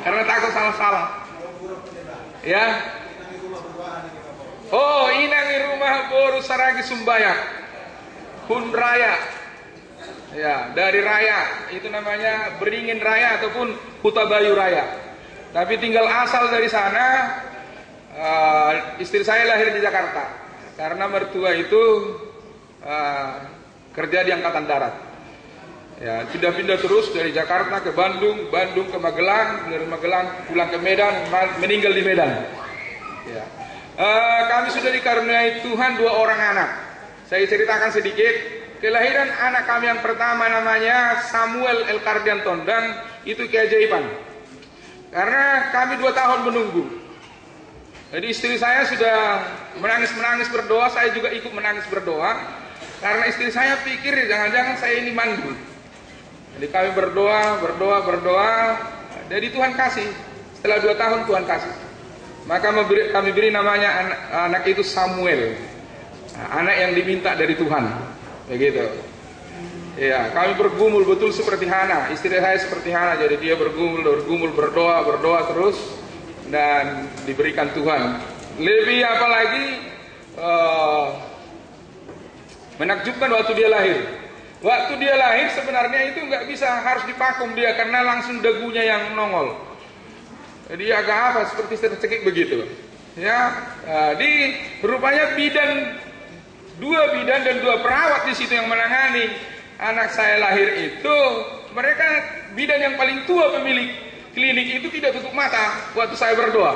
karena takut salah-salah. Ya. Oh, inangi rumah boru saragi sumbayak. Hun raya. Ya, dari raya itu namanya Beringin Raya ataupun Hutabayu Raya. Tapi tinggal asal dari sana. Istri saya lahir di Jakarta karena mertua itu kerja di Angkatan Darat. Ya, pindah-pindah terus dari Jakarta ke Bandung, Bandung ke Magelang, dari Magelang pulang ke Medan, meninggal di Medan. Ya. Kami sudah dikaruniai Tuhan 2 orang anak. Saya ceritakan sedikit. Kelahiran anak kami yang pertama namanya Samuel Elkardian Tondang, itu keajaiban. Karena kami 2 tahun menunggu. Jadi istri saya sudah menangis-menangis berdoa, saya juga ikut menangis berdoa. Karena istri saya pikir jangan-jangan saya ini mandul. Jadi kami berdoa. Jadi Tuhan kasih. Setelah 2 tahun Tuhan kasih. Maka kami beri namanya anak itu Samuel. Anak yang diminta dari Tuhan. Begitu. Ya, kami bergumul betul seperti Hana. Istri saya seperti Hana, jadi dia bergumul, berdoa terus dan diberikan Tuhan. Lebih apalagi menakjubkan waktu dia lahir. Waktu dia lahir sebenarnya itu nggak bisa, harus dipakum dia karena langsung dagunya yang nongol. Jadi agak apa seperti tercekik begitu. Ya, rupanya 2 bidan dan 2 perawat di situ yang menangani anak saya lahir itu. Mereka bidan yang paling tua pemilik klinik itu tidak tutup mata waktu saya berdoa.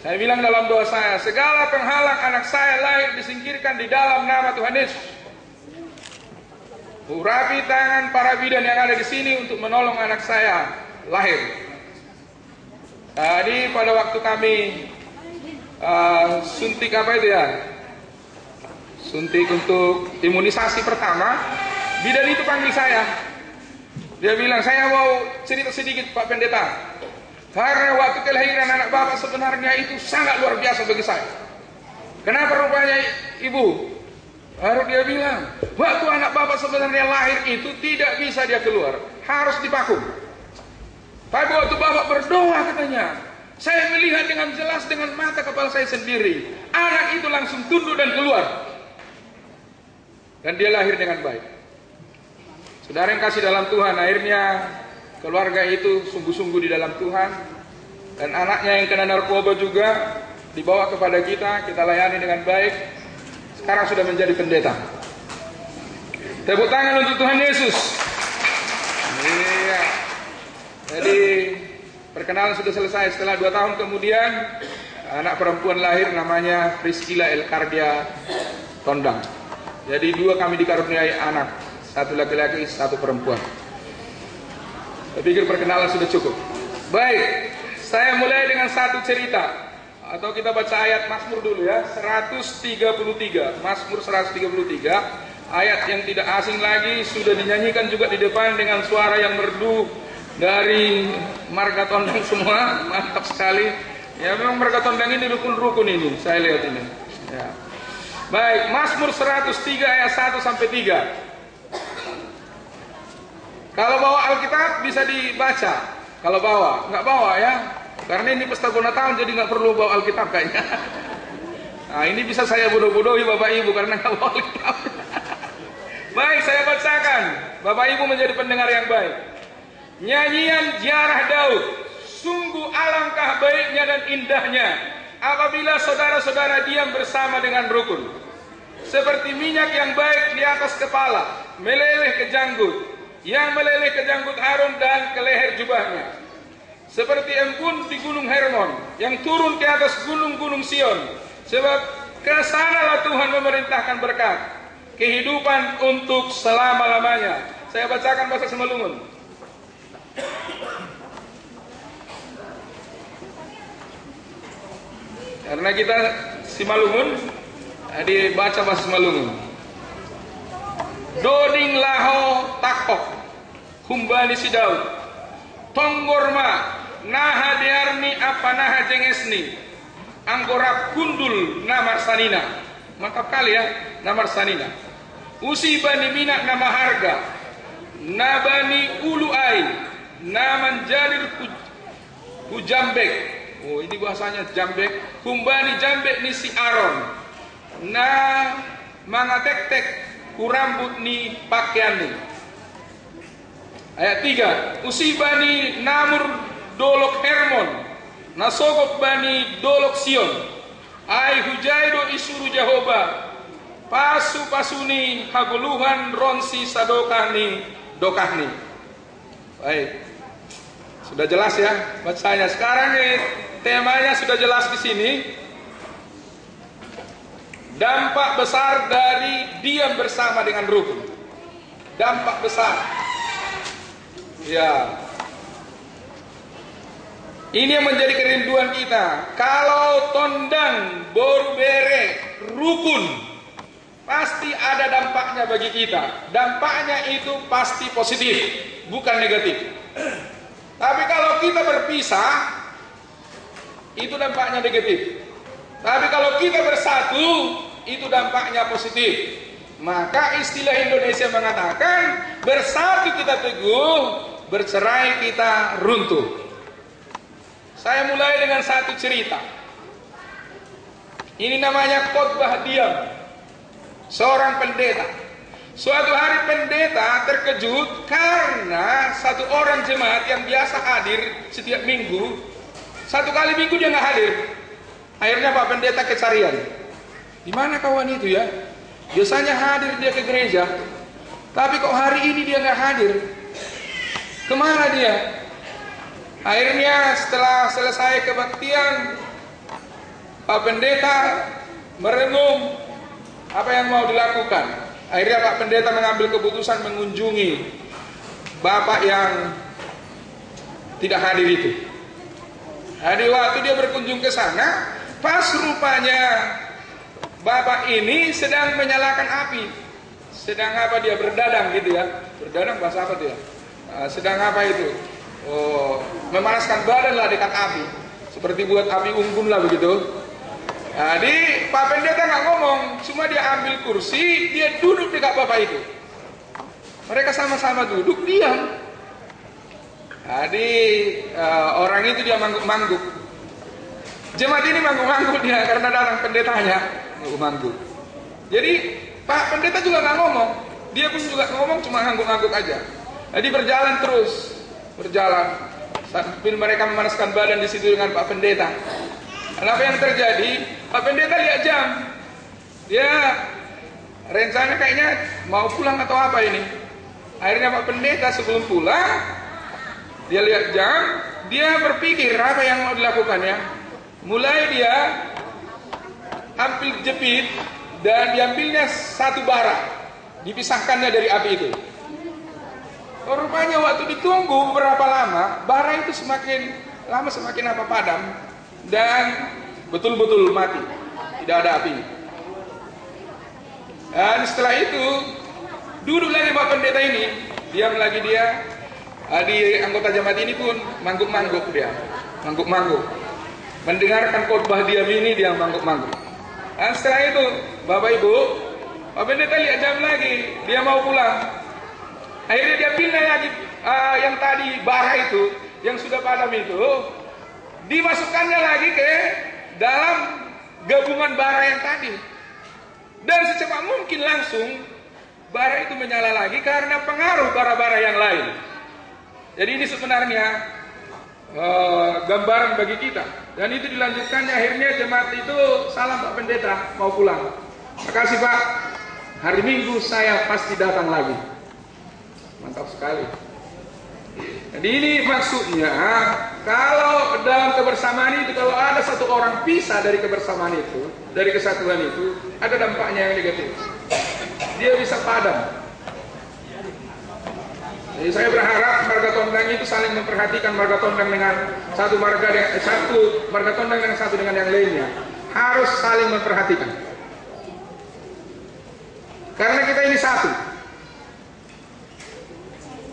Saya bilang dalam doa saya, segala penghalang anak saya lahir disingkirkan di dalam nama Tuhan Yesus. Urapi tangan para bidan yang ada di sini untuk menolong anak saya lahir. Tadi pada waktu kami suntik apa itu ya? Suntik untuk imunisasi pertama, bidan itu panggil saya. Dia bilang, saya mau cerita sedikit Pak Pendeta. Karena waktu kelahiran anak Bapak sebenarnya itu sangat luar biasa bagi saya. Kenapa rupanya Ibu? Baru dia bilang, waktu anak Bapak sebenarnya lahir itu tidak bisa dia keluar, harus dipakum. Tapi waktu Bapak berdoa katanya, saya melihat dengan jelas dengan mata kepala saya sendiri, anak itu langsung tunduk dan keluar. Dan dia lahir dengan baik. Saudara yang kasih dalam Tuhan, akhirnya keluarga itu sungguh-sungguh di dalam Tuhan. Dan anaknya yang kena narkoba juga dibawa kepada kita layani dengan baik. Sekarang sudah menjadi pendeta. Tepuk tangan untuk Tuhan Yesus. Iya. Jadi perkenalan sudah selesai. Setelah 2 tahun kemudian anak perempuan lahir namanya Priscilla Elkardia Tondang. Jadi 2 kami dikaruniai anak, 1 laki-laki, 1 perempuan. Saya pikir perkenalan sudah cukup. Baik, saya mulai dengan 1 cerita. Atau kita baca ayat Mazmur dulu ya, 133. Mazmur 133, ayat yang tidak asing lagi, sudah dinyanyikan juga di depan dengan suara yang merdu dari Marga Tondang semua. Mantap sekali. Ya memang Marga Tondang ini rukun-rukun ini, saya lihat ini. Ya. Baik, Mazmur 103 ayat 1 sampai 3. Kalau bawa Alkitab bisa dibaca. Kalau bawa, nggak bawa ya. Karena ini pesta Natal jadi nggak perlu bawa Alkitab kayaknya. Nah, ini bisa saya bodoh-bodohi Bapak Ibu karena nggak bawa Alkitab. Baik, saya bacakan. Bapak Ibu menjadi pendengar yang baik. Nyanyian Ziarah Daud. Sungguh alangkah baiknya dan indahnya apabila saudara-saudara diam bersama dengan rukun. Seperti minyak yang baik di atas kepala, meleleh ke janggut, yang meleleh ke janggut Harun dan ke leher jubahnya. Seperti embun di gunung Hermon, yang turun ke atas gunung-gunung Sion. Sebab kesanalah Tuhan memerintahkan berkat, kehidupan untuk selama-lamanya. Saya bacakan bahasa Semalungun. Karena kita Simalungun, jadi baca bahasa Simalungun. Doding laho takok, humbani si Daud, tonggorma, naha diarni apa naha jengesni, anggorap kundul namar sanina. Mantap kali ya, namar sanina. Usi bani minak nama harga, nabani ulu ai, naman jalir hujambek. Oh, ini bahasanya jambek. Kumbani jambek ni si Aaron. Na mangatek-tek kurambut ni pakaian ni. Ayat 3. Usibani namur dolok Hermon. Nasogok bani dolok Sion. Ai hujaido isuru Jehovah. Pasu-pasuni haguluhan ronsi sadokani dokahni. Baik. Sudah jelas ya bacanya. Sekarang nih temanya sudah jelas di sini. Dampak besar dari diam bersama dengan rukun. Dampak besar. Ya. Ini yang menjadi kerinduan kita. Kalau tondang boru bere rukun, pasti ada dampaknya bagi kita. Dampaknya itu pasti positif, bukan negatif. Tapi kalau kita berpisah, itu dampaknya negatif. Tapi kalau kita bersatu, itu dampaknya positif. Maka istilah Indonesia mengatakan, bersatu kita teguh, bercerai kita runtuh. Saya mulai dengan satu cerita. Ini namanya khotbah diam. Seorang pendeta. Suatu hari pendeta terkejut karena satu orang jemaat yang biasa hadir setiap minggu, satu kali minggu dia nggak hadir. Akhirnya Pak Pendeta kecarian. Di mana kawan itu ya? Biasanya hadir dia ke gereja, tapi kok hari ini dia nggak hadir? Kemana dia? Akhirnya setelah selesai kebaktian, Pak Pendeta merenung apa yang mau dilakukan. Akhirnya Pak Pendeta mengambil keputusan mengunjungi Bapak yang tidak hadir itu. Jadi waktu dia berkunjung ke sana, pas rupanya Bapak ini sedang menyalakan api. Sedang apa dia? Berdadang gitu ya. Berdadang bahasa apa dia? Sedang apa itu? Oh, memanaskan badan lah dekat api. Seperti buat api unggun lah begitu. Jadi Pak Pendeta nggak ngomong, cuma dia ambil kursi, dia duduk dekat Bapak itu. Mereka sama-sama duduk, diam. Jadi orang itu dia mangguk-mangguk. Jemaat ini mangguk-mangguk dia karena datang pendetanya mangguk-mangguk. Jadi Pak Pendeta juga nggak ngomong, dia pun juga ngomong cuma ngangguk-ngangguk aja. Jadi berjalan terus, berjalan sambil mereka memanaskan badan di situ dengan Pak Pendeta. Dan apa yang terjadi? Pak Pendeta lihat jam. Dia rencana kayaknya mau pulang atau apa ini. Akhirnya Pak Pendeta sebelum pulang, dia lihat jam, dia berpikir apa yang mau dilakukannya. Mulai dia ambil jepit dan diambilnya satu bara, dipisahkannya dari api itu. Rupanya waktu ditunggu berapa lama, bara itu semakin lama semakin apa padam dan betul-betul mati, tidak ada api. Dan setelah itu duduk lagi Pak Pendeta ini, diam lagi dia. Di anggota jemaat ini pun mangguk-mangguk dia, mangguk-mangguk. Mendengarkan khotbah diam ini dia mangguk-mangguk. Dan setelah itu Bapak Ibu, Pak Pendeta lihat jam lagi, dia mau pulang. Akhirnya dia pindah lagi yang tadi bara itu, yang sudah padam itu, dimasukkannya lagi ke dalam gabungan bara yang tadi. Dan secepat mungkin langsung bara itu menyala lagi karena pengaruh bara-bara yang lain. Jadi ini sebenarnya gambaran bagi kita. Dan itu dilanjutkannya akhirnya jemaat itu salam Pak Pendeta mau pulang. Makasih Pak, hari Minggu saya pasti datang lagi. Mantap sekali. Jadi ini maksudnya, kalau dalam kebersamaan itu, kalau ada satu orang pisah dari kebersamaan itu, dari kesatuan itu, ada dampaknya yang negatif. Dia bisa padam. Jadi saya berharap marga Tondang itu saling memperhatikan marga Tondang dengan satu marga Tondang dengan satu dengan yang lainnya. Harus saling memperhatikan. Karena kita ini satu.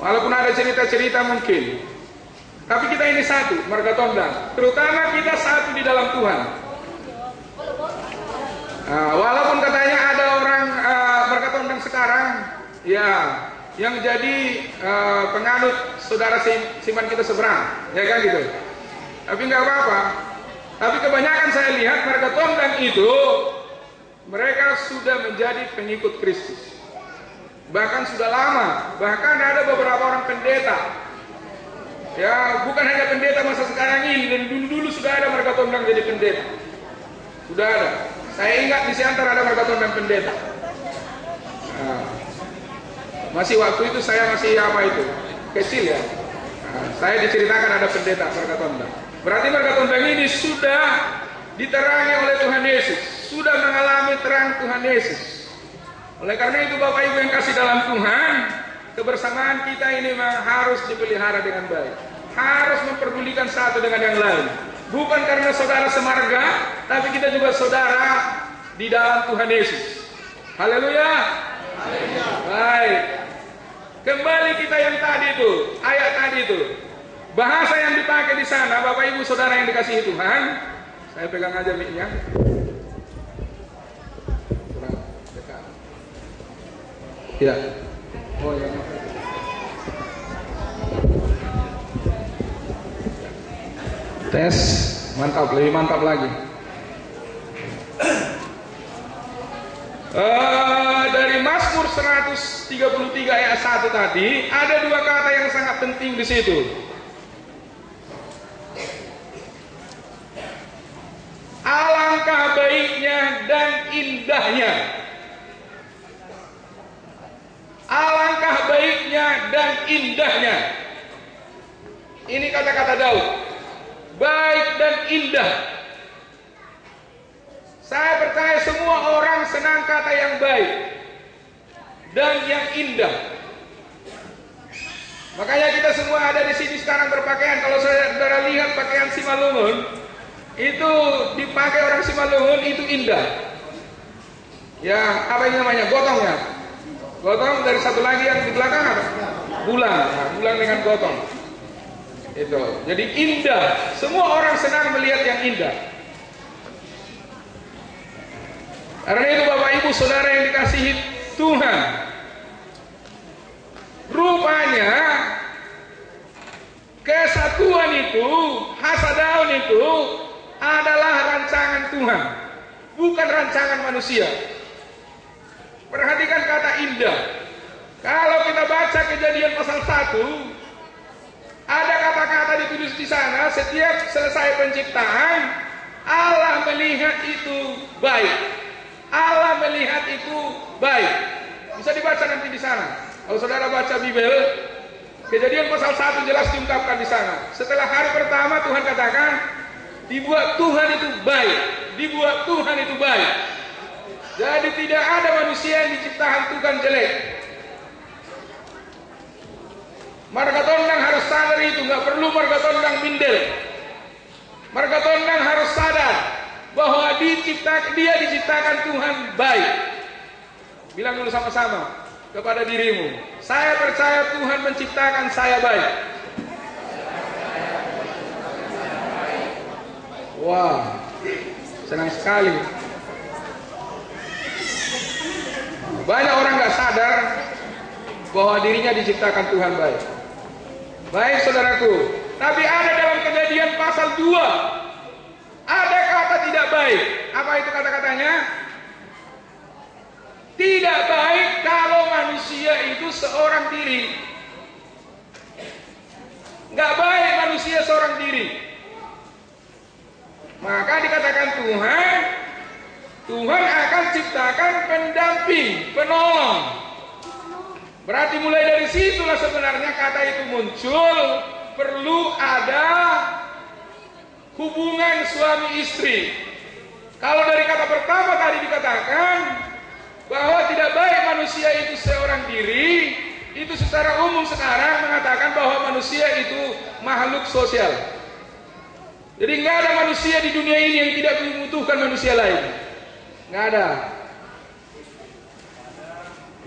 Walaupun ada cerita-cerita mungkin, tapi kita ini satu, marga Tondang. Terutama kita satu di dalam Tuhan. Walaupun katanya ada orang marga Tondang sekarang, ya, yang jadi penganut saudara Siman kita seberang, ya kan gitu. Tapi nggak apa-apa. Tapi kebanyakan saya lihat marga tondang itu mereka sudah menjadi pengikut Kristus. Bahkan sudah lama. Bahkan ada beberapa orang pendeta. Ya, bukan hanya pendeta masa sekarang ini, dan dulu-dulu sudah ada marga tondang jadi pendeta. Sudah ada. Saya ingat di Siantar ada marga tondang pendeta. Nah, masih waktu itu saya masih apa itu? Kecil ya. Nah, saya diceritakan ada pendeta marga tondang. Berarti marga tondang ini sudah diterangi oleh Tuhan Yesus, sudah mengalami terang Tuhan Yesus. Oleh karena itu Bapak Ibu yang kasih dalam Tuhan, kebersamaan kita ini memang harus dipelihara dengan baik. Harus memperdulikan satu dengan yang lain. Bukan karena saudara semarga, tapi kita juga saudara di dalam Tuhan Yesus. Haleluya. Baik. Kembali kita yang tadi itu, ayat tadi itu. Bahasa yang dipakai di sana, Bapak Ibu Saudara yang dikasihi Tuhan. Saya pegang aja mic-nya. Kurang dekat. Ya. Oh ya. Tes, mantap, lebih mantap lagi. Dari Mazmur 133 ayat 1 tadi, ada dua kata yang sangat penting di situ. Alangkah baiknya dan indahnya. Alangkah baiknya dan indahnya. Ini kata-kata Daud. Baik dan indah. Saya percaya semua orang senang kata yang baik dan yang indah. Makanya kita semua ada di sini sekarang berpakaian. Kalau saudara lihat pakaian Simalungun, itu dipakai orang Simalungun itu indah. Ya, apa ini namanya? Gotong ya. Gotong dari satu lagi yang di belakang apa? Bulan. Nah, bulan dengan gotong. Itu. Jadi indah. Semua orang senang melihat yang indah. Karena itu Bapak Ibu Saudara yang dikasihi Tuhan, rupanya kesatuan itu, hasadaun itu adalah rancangan Tuhan, bukan rancangan manusia. Perhatikan kata indah. Kalau kita baca Kejadian pasal 1, ada kata-kata ditulis di sana, setiap selesai penciptaan, Allah melihat itu baik. Allah melihat itu baik. Bisa dibaca nanti di sana. Kalau saudara baca Bible, Kejadian pasal 1 jelas diungkapkan di sana. Setelah hari pertama Tuhan katakan, dibuat Tuhan itu baik. Dibuat Tuhan itu baik. Jadi tidak ada manusia yang diciptakan Tuhan jelek. Marga tondang harus sadar itu, nggak perlu marga tondang minder. Marga tondang harus sadar bahwa dia diciptakan Tuhan baik. Bilang dulu sama-sama kepada dirimu, saya percaya Tuhan menciptakan saya baik. Wah, senang sekali. Banyak orang nggak sadar bahwa dirinya diciptakan Tuhan baik. Baik saudaraku, tapi ada dalam Kejadian pasal 2 ada kata tidak baik. Apa itu kata-katanya? Tidak baik kalau manusia itu seorang diri. Nggak baik manusia seorang diri. Maka dikatakan Tuhan akan ciptakan pendamping, penolong. Berarti mulai dari situlah sebenarnya kata itu muncul. Perlu ada hubungan suami istri. Kalau dari kata pertama tadi dikatakan bahwa tidak baik manusia itu seorang diri, itu secara umum sekarang mengatakan bahwa manusia itu makhluk sosial. Jadi nggak ada manusia di dunia ini yang tidak membutuhkan manusia lain. Nggak ada.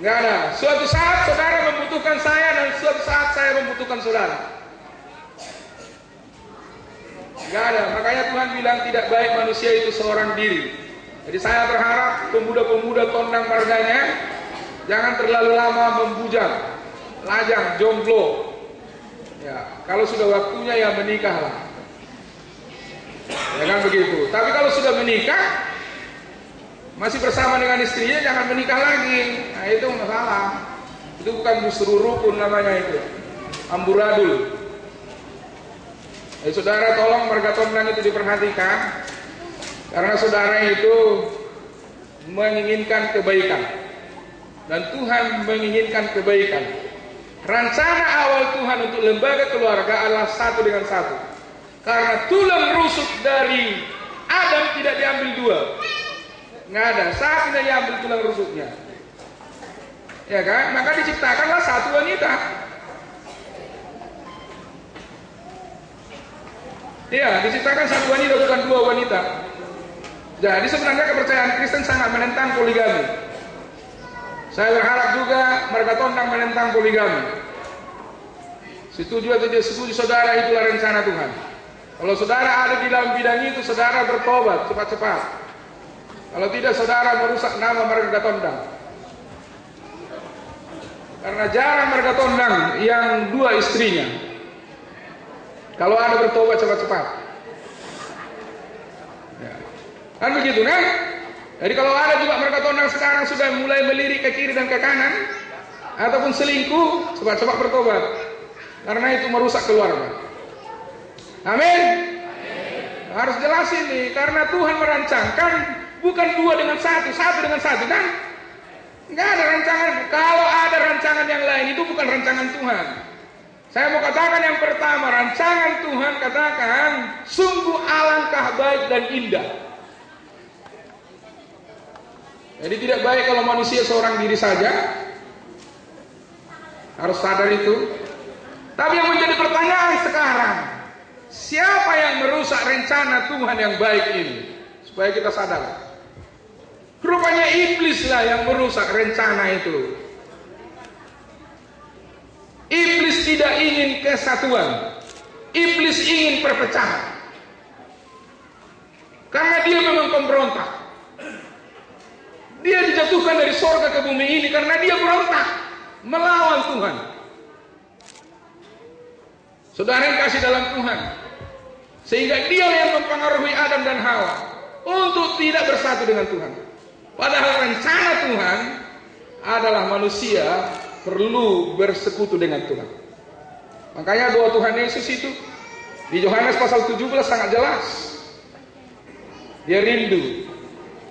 Nggak ada. Suatu saat saudara membutuhkan saya dan suatu saat saya membutuhkan saudara. Nggak ada. Makanya Tuhan bilang tidak baik manusia itu seorang diri. Jadi saya berharap pemuda-pemuda tondang marganya jangan terlalu lama membujang, lajang, jomblo. Ya, kalau sudah waktunya ya menikahlah. Ya kan begitu. Tapi kalau sudah menikah, masih bersama dengan istrinya, jangan menikah lagi. Nah itu masalah. Itu bukan justru rukun namanya itu, amburadul. Saudara tolong marga tondang itu diperhatikan, karena saudara itu menginginkan kebaikan dan Tuhan menginginkan kebaikan. Rencana awal Tuhan untuk lembaga keluarga adalah satu dengan satu, karena tulang rusuk dari Adam tidak diambil dua, nggak ada, satu yang diambil tulang rusuknya, ya kan? Maka diciptakanlah satu wanita. Iya, diciptakan satu wanita, bukan dua wanita. Jadi sebenarnya kepercayaan Kristen sangat menentang poligami. Saya berharap juga marga tondang menentang poligami. Setuju atau tidak setuju saudara, itulah rencana Tuhan. Kalau saudara ada di dalam bidang itu, saudara bertobat cepat-cepat. Kalau tidak, saudara merusak nama marga tondang. Karena jarang marga tondang yang dua istrinya. Kalau ada bertobat cepat-cepat, ya. Kan begitu kan? Jadi kalau ada juga marga tondang sekarang sudah mulai melirik ke kiri dan ke kanan, ataupun selingkuh, cepat-cepat bertobat, karena itu merusak keluarga. Amin. Harus jelasin nih, karena Tuhan merancangkan bukan dua dengan satu, satu dengan satu kan? Nggak ada rancangan. Kalau ada rancangan yang lain, itu bukan rancangan Tuhan. Saya mau katakan yang pertama, rancangan Tuhan katakan sungguh alangkah baik dan indah. Jadi tidak baik kalau manusia seorang diri saja, harus sadar itu. Tapi yang menjadi pertanyaan sekarang, siapa yang merusak rencana Tuhan yang baik ini? Supaya kita sadar, rupanya iblislah yang merusak rencana itu. Iblis tidak ingin kesatuan. Iblis ingin perpecahan. Karena dia memang pemberontak. Dia dijatuhkan dari sorga ke bumi ini karena dia berontak melawan Tuhan. Saudara yang kasih dalam Tuhan, sehingga dia yang mempengaruhi Adam dan Hawa untuk tidak bersatu dengan Tuhan. Padahal rencana Tuhan adalah manusia perlu bersekutu dengan Tuhan. Makanya doa Tuhan Yesus itu di Yohanes pasal 17 sangat jelas. Dia rindu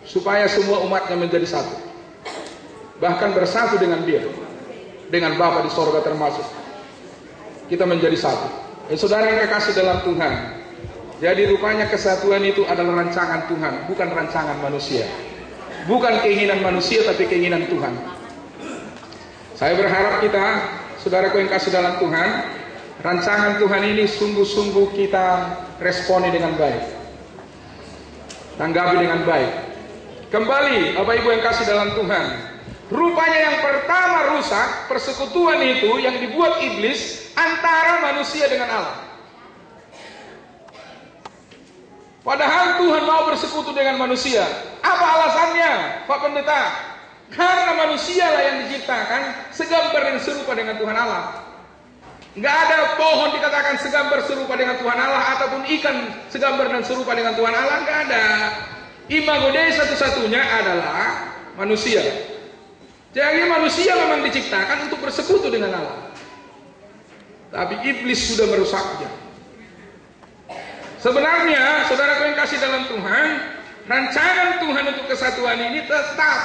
supaya semua umatnya menjadi satu, bahkan bersatu dengan dia, dengan Bapa di sorga termasuk. Kita menjadi satu. Saudara yang kekasih dalam Tuhan, jadi rupanya kesatuan itu adalah rancangan Tuhan, bukan rancangan manusia. Bukan keinginan manusia, tapi keinginan Tuhan. Saya berharap kita, saudaraku yang kasih dalam Tuhan, rancangan Tuhan ini sungguh-sungguh kita responi dengan baik, tanggapi dengan baik. Kembali, Bapak Ibu yang kasih dalam Tuhan, rupanya yang pertama rusak persekutuan itu yang dibuat iblis antara manusia dengan Allah. Padahal Tuhan mau bersekutu dengan manusia. Apa alasannya, Pak Pendeta? Karena manusialah yang diciptakan segambar dan serupa dengan Tuhan Allah. Nggak ada pohon dikatakan segambar serupa dengan Tuhan Allah, ataupun ikan segambar dan serupa dengan Tuhan Allah, nggak ada. Imago Dei satu-satunya adalah manusia. Jadi manusia memang diciptakan untuk bersekutu dengan Allah. Tapi iblis sudah merusaknya. Sebenarnya, saudaraku yang kasih dalam Tuhan, rancangan Tuhan untuk kesatuan ini tetap.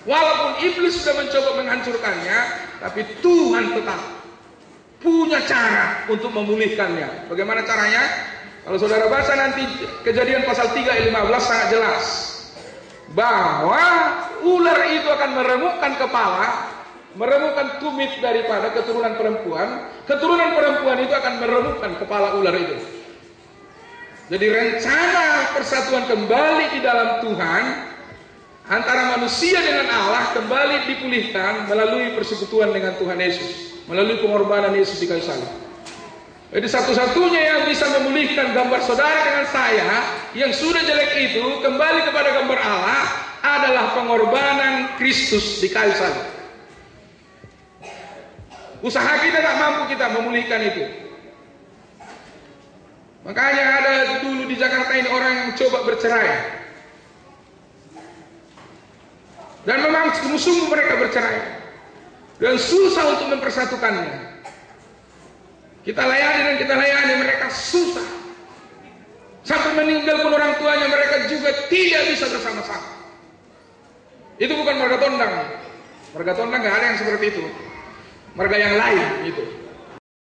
Walaupun iblis sudah mencoba menghancurkannya, tapi Tuhan tetap punya cara untuk memulihkannya. Bagaimana caranya? Kalau saudara baca nanti Kejadian pasal 3 ayat 15 sangat jelas, bahwa ular itu akan meremukkan kepala, meremukkan tumit daripada keturunan perempuan. Keturunan perempuan itu akan meremukkan kepala ular itu. Jadi rencana persatuan kembali di dalam Tuhan antara manusia dengan Allah kembali dipulihkan melalui persekutuan dengan Tuhan Yesus, melalui pengorbanan Yesus di kayu salib. Jadi satu-satunya yang bisa memulihkan gambar saudara dengan saya yang sudah jelek itu kembali kepada gambar Allah adalah pengorbanan Kristus di kayu salib. Usaha kita tak mampu kita memulihkan itu. Makanya ada dulu di Jakarta ini orang yang coba bercerai. Dan memang sungguh-sungguh mereka bercerai. Dan susah untuk mempersatukannya. Kita layani mereka susah. Sampai meninggal pun orang tuanya mereka juga tidak bisa bersama-sama. Itu bukan marga Tondang. Marga Tondang nggak ada yang seperti itu. Marga yang lain itu.